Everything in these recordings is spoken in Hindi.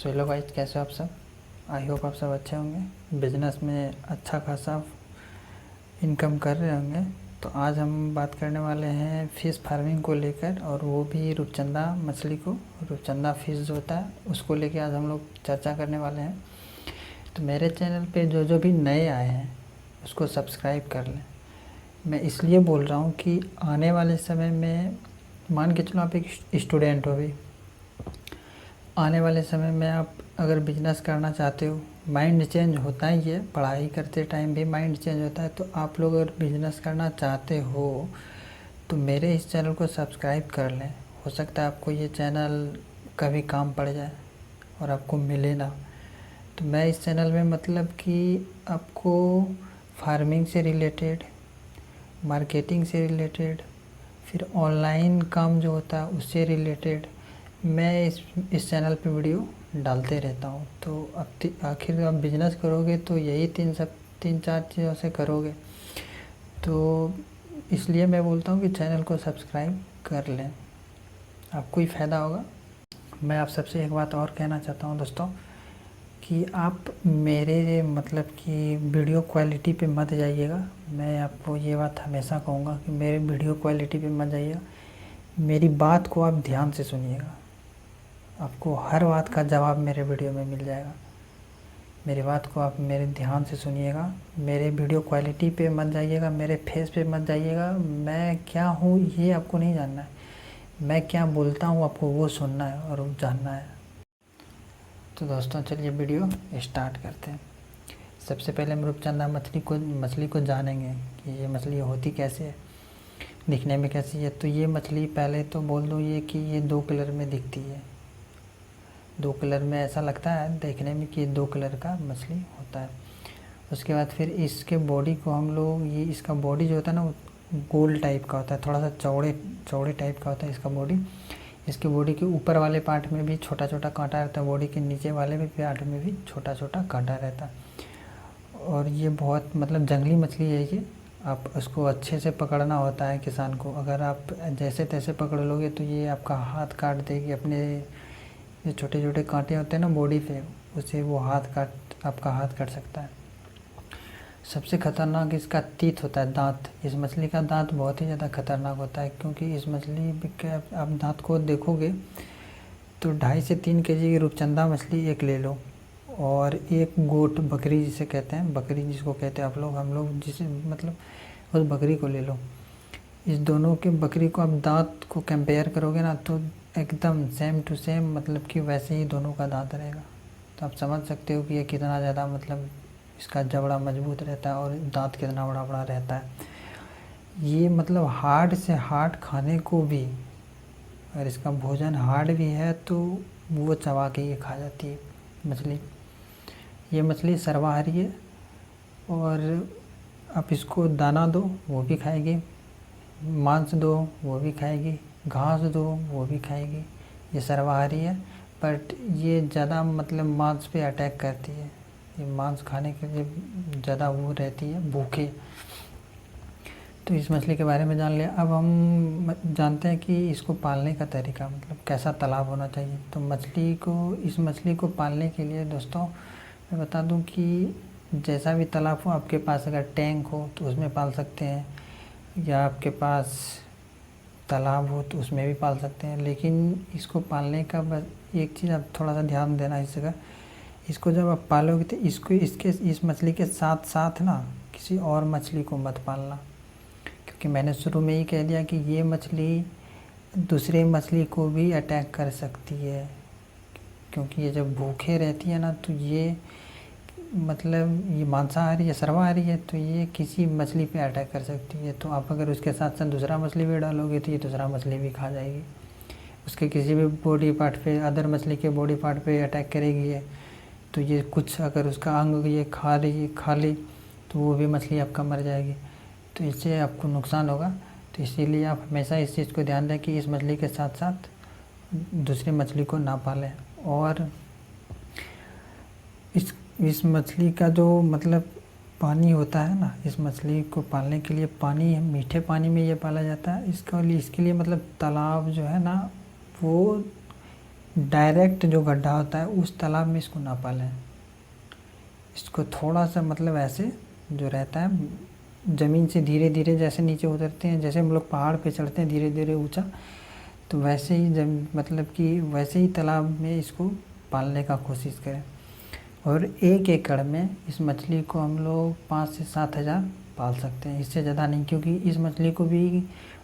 सो हेलो गाइस, कैसे हो आप सब। आई होप आप सब अच्छे होंगे, बिजनेस में अच्छा खासा इनकम कर रहे होंगे। तो आज हम बात करने वाले हैं फ़िश फार्मिंग को लेकर, और वो भी रूपचंदा मछली को, रूपचंदा फ़िश जो होता है उसको लेके आज हम लोग चर्चा करने वाले हैं। तो मेरे चैनल पे जो भी नए आए हैं उसको सब्सक्राइब कर लें। मैं इसलिए बोल रहा हूँ कि आने वाले समय में, मान के चलो आप एक स्टूडेंट हो भी, आने वाले समय में आप अगर बिजनेस करना चाहते हो, माइंड चेंज होता ही है, पढ़ाई करते टाइम भी माइंड चेंज होता है। तो आप लोग अगर बिजनेस करना चाहते हो तो मेरे इस चैनल को सब्सक्राइब कर लें। हो सकता है आपको ये चैनल कभी काम पड़ जाए और आपको मिले ना। तो मैं इस चैनल में मतलब कि आपको फार्मिंग से रिलेटेड, मार्केटिंग से रिलेटेड, फिर ऑनलाइन काम जो होता है उससे रिलेटेड मैं इस चैनल पे वीडियो डालते रहता हूँ। तो अब आखिर आप बिजनेस करोगे तो यही तीन चार चीज़ों से करोगे। तो इसलिए मैं बोलता हूँ कि चैनल को सब्सक्राइब कर लें, आपको ही फ़ायदा होगा। मैं आप सबसे एक बात और कहना चाहता हूँ दोस्तों, कि आप मेरे मतलब कि वीडियो क्वालिटी पे मत जाइएगा। मैं आपको ये बात हमेशा कहूँगा कि मेरे वीडियो क्वालिटी पे मत जाइएगा, मेरी बात को आप ध्यान से सुनिएगा। आपको हर बात का जवाब मेरे वीडियो में मिल जाएगा। मेरी बात को आप मेरे ध्यान से सुनिएगा, मेरे वीडियो क्वालिटी पे मत जाइएगा, मेरे फेस पे मत जाइएगा। मैं क्या हूँ ये आपको नहीं जानना है, मैं क्या बोलता हूँ आपको वो सुनना है और जानना है। तो दोस्तों चलिए वीडियो स्टार्ट करते हैं। सबसे पहले हम रूपचंदा मछली को जानेंगे कि ये मछली होती कैसे है, दिखने में कैसी है। तो ये मछली, पहले तो बोल दूँ ये कि ये 2 कलर में दिखती है। 2 कलर में ऐसा लगता है देखने में कि 2 कलर का मछली होता है। उसके बाद फिर इसके बॉडी को हम लोग, ये इसका बॉडी जो होता है ना वो गोल टाइप का होता है, थोड़ा सा चौड़े टाइप का होता है इसका बॉडी। इसके बॉडी के ऊपर वाले पार्ट में भी छोटा छोटा कांटा रहता है, बॉडी के नीचे वाले भी पार्ट में भी छोटा छोटा कांटा रहता है। और ये बहुत मतलब जंगली मछली है ये। आप उसको अच्छे से पकड़ना होता है किसान को। अगर आप जैसे तैसे पकड़ लोगे तो ये आपका हाथ काट देगी। अपने ये छोटे छोटे कांटे होते हैं ना बॉडी पे, उससे वो आपका हाथ काट सकता है। सबसे ख़तरनाक इसका तीत होता है, दांत। इस मछली का दांत बहुत ही ज़्यादा खतरनाक होता है, क्योंकि इस मछली के आप दांत को देखोगे तो 2.5 से 3 केजी की रूपचंदा मछली एक ले लो, और एक गोट, बकरी जिसे कहते हैं, बकरी जिसको कहते हैं आप लोग, हम लोग जिसे मतलब उस बकरी को ले लो। इस दोनों के बकरी को आप दांत को कंपेयर करोगे ना तो एकदम सेम टू सेम, मतलब कि वैसे ही दोनों का दांत रहेगा। तो आप समझ सकते हो कि ये कितना ज़्यादा मतलब इसका जबड़ा मजबूत रहता है और दांत कितना बड़ा बड़ा रहता है। ये मतलब हार्ड से हार्ड खाने को भी, अगर इसका भोजन हार्ड भी है तो वो चबा के ये खा जाती है मछली। ये मछली सर्वाहारी है, और आप इसको दाना दो वो भी खाएगी, मांस दो वो भी खाएगी, घास दो वो भी खाएगी। ये सर्वाहारी है, बट ये ज़्यादा मतलब मांस पे अटैक करती है। ये मांस खाने के लिए ज़्यादा वो रहती है, भूखे। तो इस मछली के बारे में जान लिया। अब हम जानते हैं कि इसको पालने का तरीका, मतलब कैसा तालाब होना चाहिए। तो इस मछली को पालने के लिए दोस्तों मैं बता दूं कि जैसा भी तालाब हो आपके पास, अगर टैंक हो तो उसमें पाल सकते हैं, या आपके पास तालाब हो तो उसमें भी पाल सकते हैं। लेकिन इसको पालने का बस एक चीज़ आप थोड़ा सा ध्यान देना इस जगह, इसको जब आप पालोगे तो इस मछली के साथ साथ ना किसी और मछली को मत पालना, क्योंकि मैंने शुरू में ही कह दिया कि ये मछली दूसरे मछली को भी अटैक कर सकती है। क्योंकि ये जब भूखे रहती है ना तो ये मतलब ये मांसाहारी है, सर्वाहारी है, तो ये किसी मछली पे अटैक कर सकती है। तो आप अगर उसके साथ साथ दूसरा मछली भी डालोगे तो ये दूसरा मछली भी खा जाएगी, उसके किसी भी बॉडी पार्ट पे, अदर मछली के बॉडी पार्ट पे अटैक करेगी ये। तो ये कुछ अगर उसका अंग ये खा ली तो वो भी मछली आपका मर जाएगी, तो इससे आपको नुकसान होगा। तो इसीलिए आप हमेशा इस चीज़ को ध्यान दें कि इस मछली के साथ साथ दूसरी मछली को ना पालें। और इस मछली का जो मतलब पानी होता है ना, इस मछली को पालने के लिए पानी, मीठे पानी में ये पाला जाता है। इसके लिए मतलब तालाब जो है ना वो डायरेक्ट जो गड्ढा होता है उस तालाब में इसको ना पालें। इसको थोड़ा सा मतलब ऐसे जो रहता है ज़मीन से धीरे धीरे जैसे नीचे उतरते हैं, जैसे हम लोग पहाड़ पे चढ़ते हैं धीरे धीरे ऊंचा, तो वैसे ही मतलब कि वैसे ही तालाब में इसको पालने का कोशिश करें। और 1 एकड़ में इस मछली को हम लोग 5 से 7 हज़ार पाल सकते हैं, इससे ज़्यादा नहीं, क्योंकि इस मछली को भी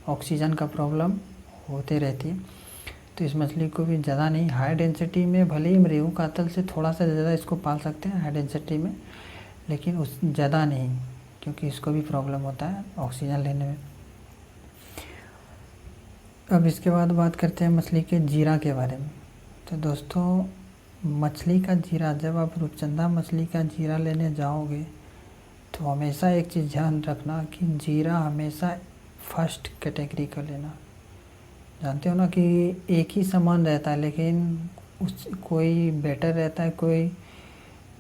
ऑक्सीजन का प्रॉब्लम होते रहती है। तो इस मछली को भी ज़्यादा नहीं, हाई डेंसिटी में भले ही रेहू कातल से थोड़ा सा ज़्यादा इसको पाल सकते हैं हाई डेंसिटी में, लेकिन उस ज़्यादा नहीं, क्योंकि इसको भी प्रॉब्लम होता है ऑक्सीजन लेने में। अब इसके बाद बात करते हैं मछली के जीरा के बारे में। तो दोस्तों, मछली का जीरा, जब आप रूपचंदा मछली का जीरा लेने जाओगे तो हमेशा एक चीज़ ध्यान रखना कि जीरा हमेशा फर्स्ट कैटेगरी का लेना। जानते हो ना कि एक ही सामान रहता है, लेकिन उस कोई बेटर रहता है, कोई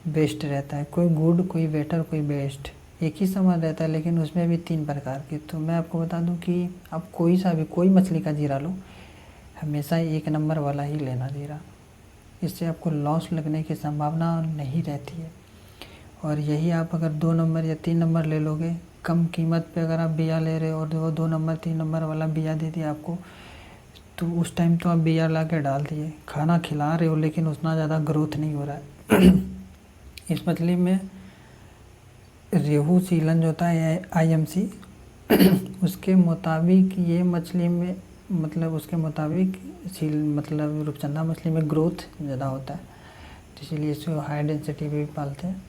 बेस्ट रहता है, कोई गुड, कोई बेटर, कोई बेस्ट। एक ही सामान रहता है लेकिन उसमें भी 3 प्रकार के। तो मैं आपको बता दूं कि आप कोई मछली का जीरा लो, हमेशा 1 नंबर वाला ही लेना जीरा। इससे आपको लॉस लगने की संभावना नहीं रहती है। और यही आप अगर 2 नंबर या 3 नंबर ले लोगे, कम कीमत पे अगर आप बिया ले रहे हो और वो 2 नंबर 3 नंबर वाला बिया दे दिया आपको, तो उस टाइम तो आप बिया ला के डाल दिए, खाना खिला रहे हो, लेकिन उतना ज़्यादा ग्रोथ नहीं हो रहा है। इस मछली में रेहू सीलन जो होता है IMC, उसके मुताबिक ये मछली में मतलब उसके मुताबिक मतलब रूपचंदा मछली में ग्रोथ ज़्यादा होता है, तो इसीलिए इसको हाई डेंसिटी पे भी पालते हैं।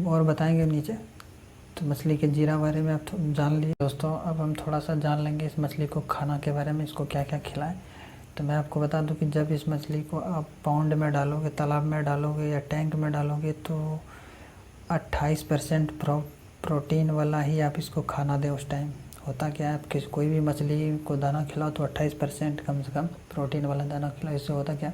और बताएंगे नीचे। तो मछली के जीरा बारे में आप जान लिए दोस्तों। अब हम थोड़ा सा जान लेंगे इस मछली को खाना के बारे में, इसको क्या क्या खिलाएं। तो मैं आपको बता दूं कि जब इस मछली को आप पॉन्ड में डालोगे, तालाब में डालोगे या टैंक में डालोगे, तो 28% प्रोटीन वाला ही आप इसको खाना दें। उस टाइम होता क्या है, आप कोई भी मछली को दाना खिलाओ तो 28% कम से कम प्रोटीन वाला दाना खिलाओ। इससे होता क्या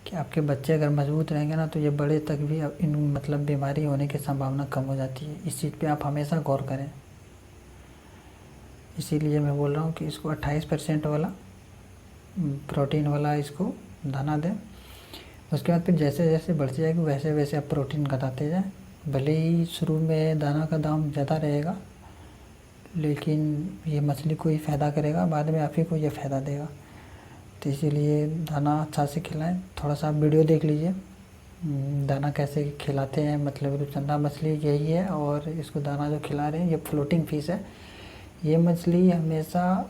कि आपके बच्चे अगर मजबूत रहेंगे ना, तो ये बड़े तक भी इन मतलब बीमारी होने की संभावना कम हो जाती है। इस चीज़ पे आप हमेशा गौर करें। इसीलिए मैं बोल रहा हूँ कि इसको 28% वाला प्रोटीन वाला इसको दाना दें। उसके बाद फिर जैसे जैसे बढ़ती जाएगी वैसे वैसे आप प्रोटीन घटाते जाएँ। भले ही शुरू में दाना का दाम ज़्यादा रहेगा, लेकिन ये मछली को ही फ़ायदा करेगा, बाद में आप ही को ये फ़ायदा देगा। तो इसीलिए दाना अच्छा से खिलाएं। थोड़ा सा आप वीडियो देख लीजिए दाना कैसे खिलाते हैं। मतलब रूपचंदा मछली यही है, और इसको दाना जो खिला रहे हैं ये फ्लोटिंग फिश है। ये मछली हमेशा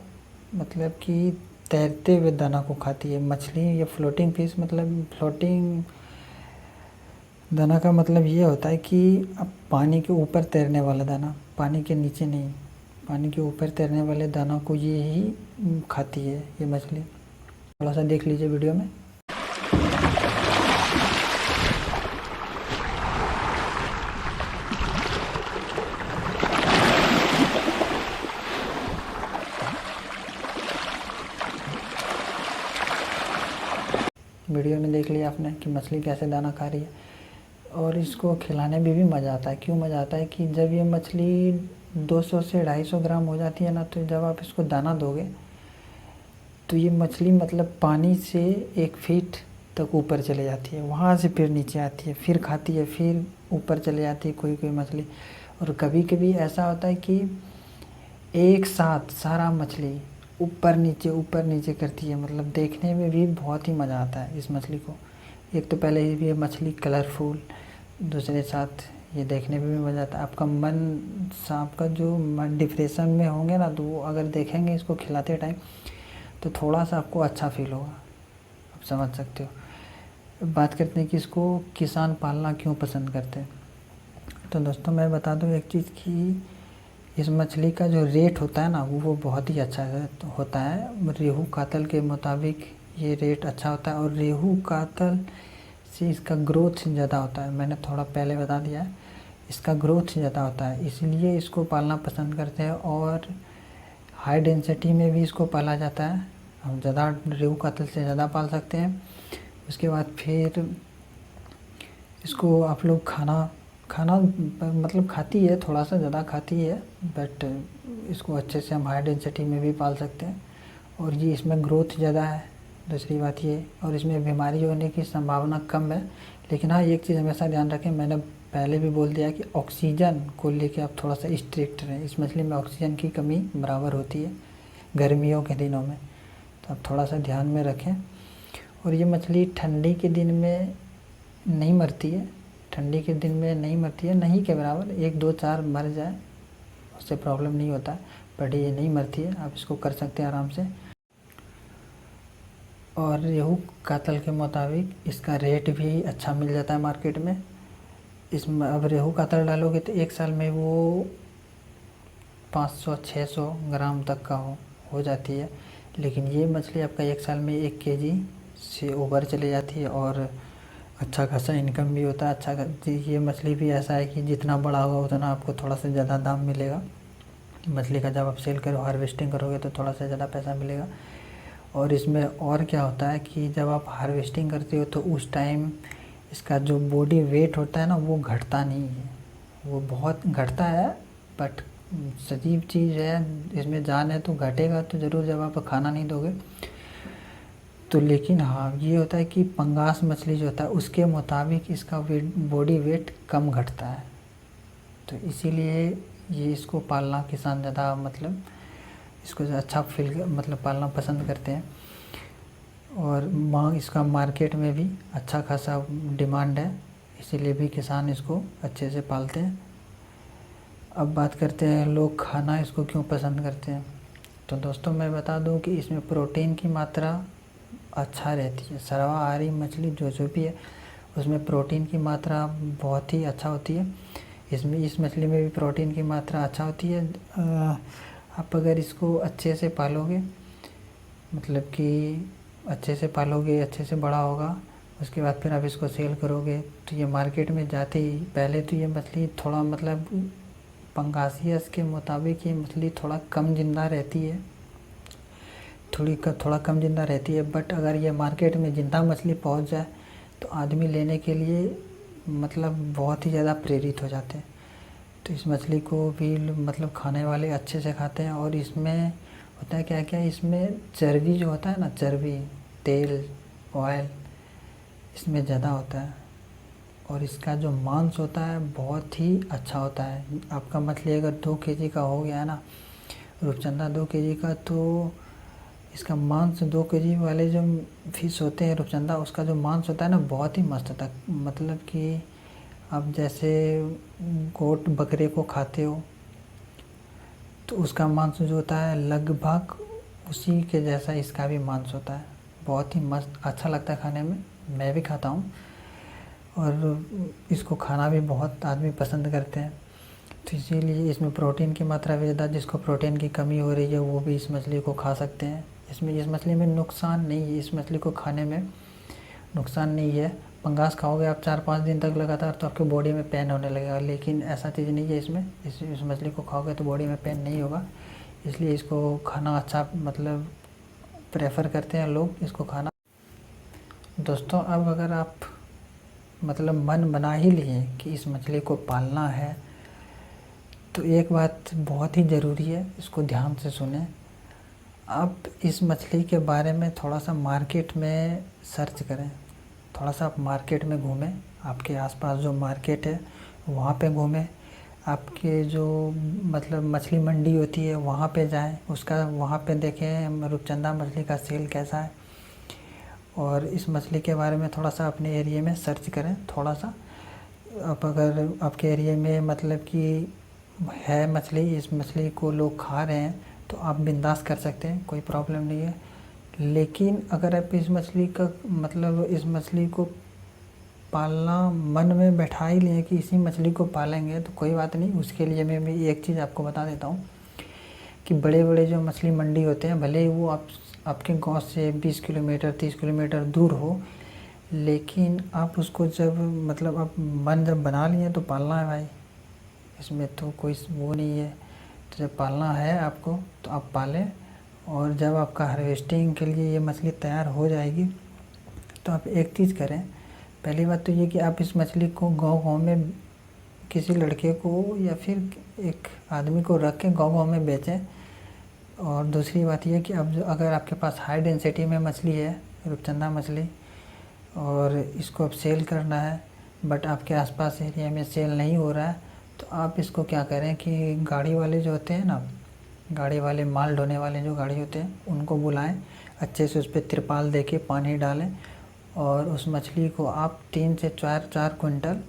मतलब कि तैरते हुए दाना को खाती है मछली। ये फ्लोटिंग फिश मतलब फ्लोटिंग दाना का मतलब ये होता है कि अब पानी के ऊपर तैरने वाला दाना, पानी के नीचे नहीं, पानी के ऊपर तैरने वाले दाना को ये ही खाती है ये मछली। थोड़ा सा देख लीजिए वीडियो में। वीडियो में देख लिया आपने कि मछली कैसे दाना खा रही है। और इसको खिलाने में भी मज़ा आता है। क्यों मज़ा आता है कि जब ये मछली 200 से 250 ग्राम हो जाती है ना, तो जब आप इसको दाना दोगे तो ये मछली मतलब पानी से 1 फीट तक ऊपर चले जाती है, वहाँ से फिर नीचे आती है, फिर खाती है, फिर ऊपर चले जाती है कोई मछली। और कभी कभी ऐसा होता है कि एक साथ सारा मछली ऊपर नीचे करती है। मतलब देखने में भी बहुत ही मज़ा आता है इस मछली को। एक तो पहले ही ये मछली कलरफुल, दूसरे साथ ये देखने में भी मज़ा आता है। आपका मन, सांप का जो मन डिप्रेशन में होंगे ना, तो वो अगर देखेंगे इसको खिलाते टाइम तो थोड़ा सा आपको अच्छा फील होगा। आप समझ सकते हो। बात करते हैं कि इसको किसान पालना क्यों पसंद करते हैं। तो दोस्तों मैं बता दूं एक चीज़ कि इस मछली का जो रेट होता है ना, वो बहुत ही अच्छा होता है। रेहू कातल के मुताबिक ये रेट अच्छा होता है, और रेहू कातल से इसका ग्रोथ ज़्यादा होता है। मैंने थोड़ा पहले बता दिया है, इसका ग्रोथ ज़्यादा होता है, इसलिए इसको पालना पसंद करते हैं। और हाई डेंसिटी में भी इसको पाला जाता है। हम ज़्यादा रेहू कातल से ज़्यादा पाल सकते हैं। उसके बाद फिर इसको आप लोग खाना मतलब खाती है, थोड़ा सा ज़्यादा खाती है, बट इसको अच्छे से हम हाई डेंसिटी में भी पाल सकते हैं। और ये इसमें ग्रोथ ज़्यादा है, दूसरी बात ये, और इसमें बीमारी होने की संभावना कम है। लेकिन हाँ, एक चीज़ हमेशा ध्यान रखें, मैंने पहले भी बोल दिया कि ऑक्सीजन को लेके आप थोड़ा सा स्ट्रिक्ट रहें। इस मछली में ऑक्सीजन की कमी बराबर होती है गर्मियों के दिनों में, तो आप थोड़ा सा ध्यान में रखें। और ये मछली ठंडी के दिन में नहीं मरती है, ठंडी के दिन में नहीं मरती है, नहीं के बराबर, 1 2 4 मर जाए उससे प्रॉब्लम नहीं होता है, बट ये नहीं मरती है, आप इसको कर सकते हैं आराम से। और रेहू कातल के मुताबिक इसका रेट भी अच्छा मिल जाता है मार्केट में। इसमें अब रेहू कातल डालोगे तो 1 साल में वो 500-600 ग्राम तक का हो जाती है। लेकिन ये मछली आपका 1 साल में 1 केजी से ऊपर चली जाती है और अच्छा खासा इनकम भी होता है। ये मछली भी ऐसा है कि जितना बड़ा होगा उतना आपको थोड़ा सा ज़्यादा दाम मिलेगा मछली का। जब आप सेल करो, हार्वेस्टिंग करोगे तो थोड़ा सा ज़्यादा पैसा मिलेगा। और इसमें और क्या होता है कि जब आप हार्वेस्टिंग करते हो तो उस टाइम इसका जो बॉडी वेट होता है ना, वो घटता नहीं है, वो बहुत घटता है, बट सजीव चीज़ है, इसमें जान है, तो घटेगा तो ज़रूर जब आप खाना नहीं दोगे तो। लेकिन हाँ, ये होता है कि पंगास मछली जो होता है उसके मुताबिक इसका बॉडी वेट कम घटता है, तो इसीलिए ये इसको पालना किसान ज़्यादा मतलब इसको अच्छा पालना पसंद करते हैं। और इसका मार्केट में भी अच्छा खासा डिमांड है, इसीलिए भी किसान इसको अच्छे से पालते हैं। अब बात करते हैं लोग खाना इसको क्यों पसंद करते हैं। तो दोस्तों, मैं बता दूं कि इसमें प्रोटीन की मात्रा अच्छा रहती है। सर्वाहारी मछली जो भी है उसमें प्रोटीन की मात्रा बहुत ही अच्छा होती है। इस मछली में भी प्रोटीन की मात्रा अच्छा होती है। आप अगर इसको अच्छे से पालोगे, मतलब कि अच्छे से पालोगे, अच्छे से बड़ा होगा, उसके बाद फिर आप इसको सेल करोगे तो ये मार्केट में जाते ही पहले तो ये मछली थोड़ा मतलब पंगासियस के मुताबिक ये मछली थोड़ा कम ज़िंदा रहती है, थोड़ा कम ज़िंदा रहती है। बट अगर ये मार्केट में ज़िंदा मछली पहुंच जाए तो आदमी लेने के लिए मतलब बहुत ही ज़्यादा प्रेरित हो जाते हैं। तो इस मछली को भी मतलब खाने वाले अच्छे से खाते हैं। और इसमें होता है क्या क्या, इसमें चर्बी जो होता है ना, चर्बी, तेल, ऑयल इसमें ज़्यादा होता है। और इसका जो मांस होता है बहुत ही अच्छा होता है। आपका मछली अगर 2 केजी का हो गया है ना, रूपचंदा 2 केजी का, तो इसका मांस 2 केजी वाले जो फिश होते हैं रूपचंदा, उसका जो मांस होता है ना बहुत ही मस्त होता है। मतलब कि आप जैसे गोट बकरे को खाते हो तो उसका मांस जो होता है लगभग उसी के जैसा इसका भी मांस होता है। बहुत ही मस्त अच्छा लगता है खाने में, मैं भी खाता हूँ और इसको खाना भी बहुत आदमी पसंद करते हैं। तो इसीलिए इसमें प्रोटीन की मात्रा भी ज़्यादा, जिसको प्रोटीन की कमी हो रही है वो भी इस मछली को खा सकते हैं। इस मछली में नुकसान नहीं है, इस मछली को खाने में नुकसान नहीं है। पंगास खाओगे आप 4-5 दिन तक लगातार तो आपके बॉडी में पेन होने लगेगा, लेकिन ऐसा चीज़ नहीं है इसमें। इस मछली को खाओगे तो बॉडी में पेन नहीं होगा, इसलिए इसको खाना अच्छा मतलब प्रेफर करते हैं लोग इसको खाना। दोस्तों, अब अगर आप मतलब मन बना ही लिए कि इस मछली को पालना है तो एक बात बहुत ही ज़रूरी है, इसको ध्यान से सुने। आप इस मछली के बारे में थोड़ा सा मार्केट में सर्च करें, थोड़ा सा आप मार्केट में घूमें, आपके आसपास जो मार्केट है वहाँ पे घूमें, आपके जो मतलब मछली मंडी होती है वहाँ पे जाएं, उसका वहाँ पे देखें रूपचंदा मछली का सेल कैसा है। और इस मछली के बारे में थोड़ा सा अपने एरिया में सर्च करें थोड़ा सा। आप अगर आपके एरिया में मतलब कि है मछली, इस मछली को लोग खा रहे हैं तो आप बिंदास कर सकते हैं, कोई प्रॉब्लम नहीं है। लेकिन अगर आप इस मछली का मतलब इस मछली को पालना मन में बैठा ही लें कि इसी मछली को पालेंगे तो कोई बात नहीं। उसके लिए मैं भी एक चीज़ आपको बता देता हूँ कि बड़े बड़े जो मछली मंडी होते हैं, भले ही वो आपके गांव से 20 किलोमीटर 30 किलोमीटर दूर हो, लेकिन आप उसको जब मतलब आप मन जब बना लिए तो पालना है भाई, इसमें तो कोई वो नहीं है। तो जब पालना है आपको तो आप पालें। और जब आपका हार्वेस्टिंग के लिए ये मछली तैयार हो जाएगी तो आप एक चीज़ करें। पहली बात तो ये कि आप इस मछली को गाँव में किसी लड़के को या फिर एक आदमी को रख के गाँव में बेचें। और दूसरी बात ये कि अब अगर आपके पास हाई डेंसिटी में मछली है, रूपचंदा मछली, और इसको अब सेल करना है, बट आपके आसपास एरिया में सेल नहीं हो रहा है, तो आप इसको क्या करें कि गाड़ी वाले जो होते हैं ना, गाड़ी वाले माल ढोने वाले जो गाड़ी होते हैं उनको बुलाएं, अच्छे से उस पर तिरपाल दे के पानी डालें, और उस मछली को आप 3 से 4 क्विंटल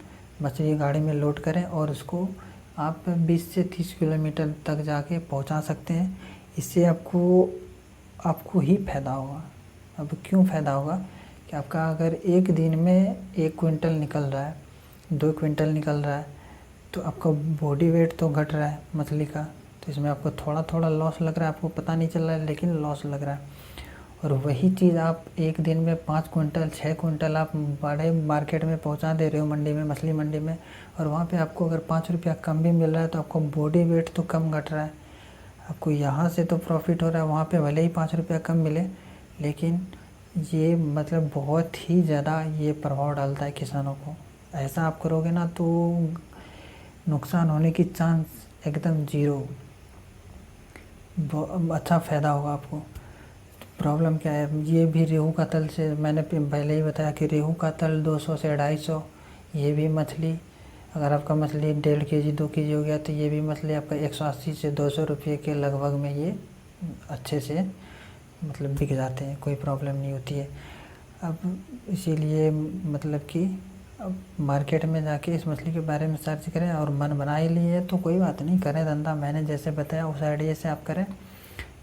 मछली गाड़ी में लोड करें, और उसको आप 20 से 30 किलोमीटर तक जाके पहुंचा सकते हैं। इससे आपको ही फ़ायदा होगा। अब क्यों फ़ायदा होगा कि आपका अगर एक दिन में 1 क्विंटल निकल रहा है, 2 क्विंटल निकल रहा है, तो आपका बॉडी वेट तो घट रहा है मछली का, तो इसमें आपको थोड़ा थोड़ा लॉस लग रहा है, आपको पता नहीं चल रहा है लेकिन लॉस लग रहा है। और वही चीज़ आप एक दिन में 5 क्विंटल 6 क्विंटल आप बड़े मार्केट में पहुंचा दे रहे हो, मंडी में, मछली मंडी में, और वहाँ पे आपको अगर 5 रुपया कम भी मिल रहा है, तो आपको बॉडी वेट तो कम घट रहा है, आपको यहाँ से तो प्रॉफिट हो रहा है, वहाँ पे भले ही 5 रुपया कम मिले, लेकिन ये मतलब बहुत ही ज़्यादा ये प्रभाव डालता है किसानों को। ऐसा आप करोगे ना तो नुकसान होने की चांस एकदम ज़ीरो, अच्छा फ़ायदा होगा आपको। प्रॉब्लम क्या है, ये भी रेहू का तल से, मैंने पहले ही बताया कि रेहू का तल 200 से 250, ये भी मछली अगर आपका मछली 1.5 kg 2 kg हो गया, तो ये भी मछली आपका 180 से 200 रुपये के लगभग में ये अच्छे से मतलब बिक जाते हैं, कोई प्रॉब्लम नहीं होती है। अब इसीलिए मतलब कि अब मार्केट में जाके इस मछली के बारे में सर्च करें, और मन बना ही लिए तो कोई बात नहीं, करें धंधा, मैंने जैसे बताया उस आइडिया से आप करें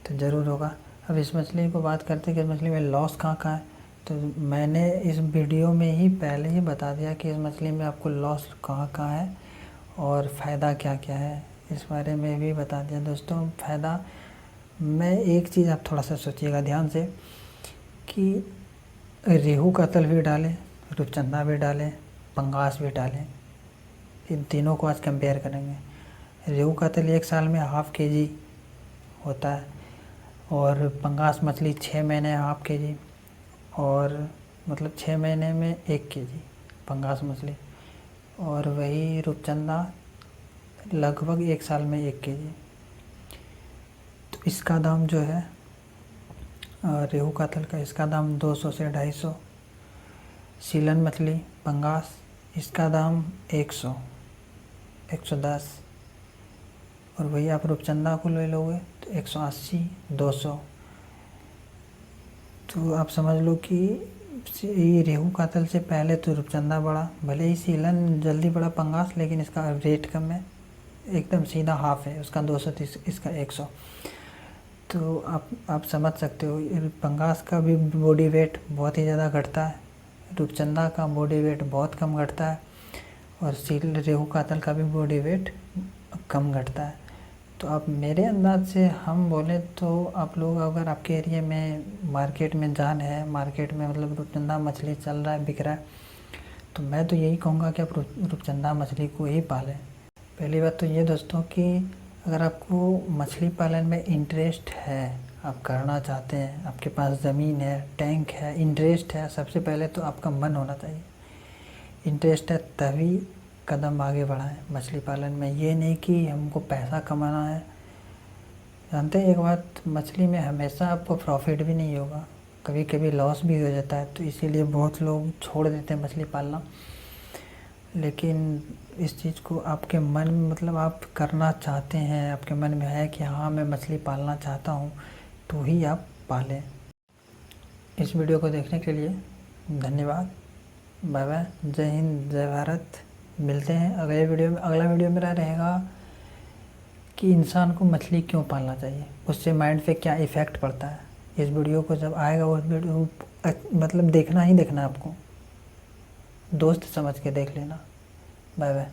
तो ज़रूर होगा। अब इस मछली को बात करते हैं कि इस मछली में लॉस कहाँ कहाँ है, तो मैंने इस वीडियो में ही पहले ही बता दिया कि इस मछली में आपको लॉस कहाँ कहाँ है और फ़ायदा क्या क्या है, इस बारे में भी बता दिया दोस्तों। फ़ायदा मैं एक चीज़ आप थोड़ा सा सोचिएगा ध्यान से कि रेहू का तल भी डालें, रूपचंदा भी डालें, पंगास भी डालें, इन तीनों को आज कंपेयर करेंगे। रेहू का तल 1 साल में ½ kg होता है, और पंगास मछली 6 महीने ½ kg, और मतलब 6 महीने में 1 kg पंगास मछली, और वही रूपचंदा लगभग 1 साल में 1 kg। तो इसका दाम जो है रेहू का तल का, इसका दाम 200 से 250। सीलन मछली पंगास, इसका दाम 100 110, और वही आप रूपचंदा को ले लोगे तो 180 200। तो आप समझ लो कि ये रेहू का तल से पहले तो रूपचंदा बढ़ा, भले ही सीलन जल्दी बढ़ा पंगास, लेकिन इसका रेट कम है, एकदम सीधा हाफ है, उसका 230 इसका 100। तो आप समझ सकते हो पंगास का भी बॉडी वेट बहुत ही ज़्यादा घटता है, रूपचंदा का बॉडी वेट बहुत कम घटता है, और रेहू का तल का भी बॉडी वेट कम घटता है। तो आप मेरे अंदाज से हम बोले तो आप लोग अगर आपके एरिया में मार्केट में जान है, मार्केट में मतलब रूपचंदा मछली चल रहा है, बिक रहा है, तो मैं तो यही कहूँगा कि आप रूपचंदा मछली को ही पालें। पहली बात तो ये दोस्तों कि अगर आपको मछली पालन में इंटरेस्ट है, आप करना चाहते हैं, आपके पास ज़मीन है, टैंक है, इंटरेस्ट है, सबसे पहले तो आपका मन होना चाहिए। इंटरेस्ट है तभी कदम आगे बढ़ाएं मछली पालन में, ये नहीं कि हमको पैसा कमाना है। जानते हैं एक बात, मछली में हमेशा आपको प्रॉफिट भी नहीं होगा, कभी कभी लॉस भी हो जाता है, तो इसीलिए बहुत लोग छोड़ देते हैं मछली पालना। लेकिन इस चीज़ को आपके मन में मतलब आप करना चाहते हैं, आपके मन में है कि हाँ मैं मछली पालना चाहता हूँ, तो ही आप पालें। इस वीडियो को देखने के लिए धन्यवाद। बाय बाय, जय हिंद, जय भारत। मिलते हैं अगले वीडियो में। अगला वीडियो मेरा रहेगा कि इंसान को मछली क्यों पालना चाहिए, उससे माइंड पे क्या इफ़ेक्ट पड़ता है। इस वीडियो को जब आएगा वो वीडियो मतलब देखना ही देखना, आपको दोस्त समझ के देख लेना। Bye bye.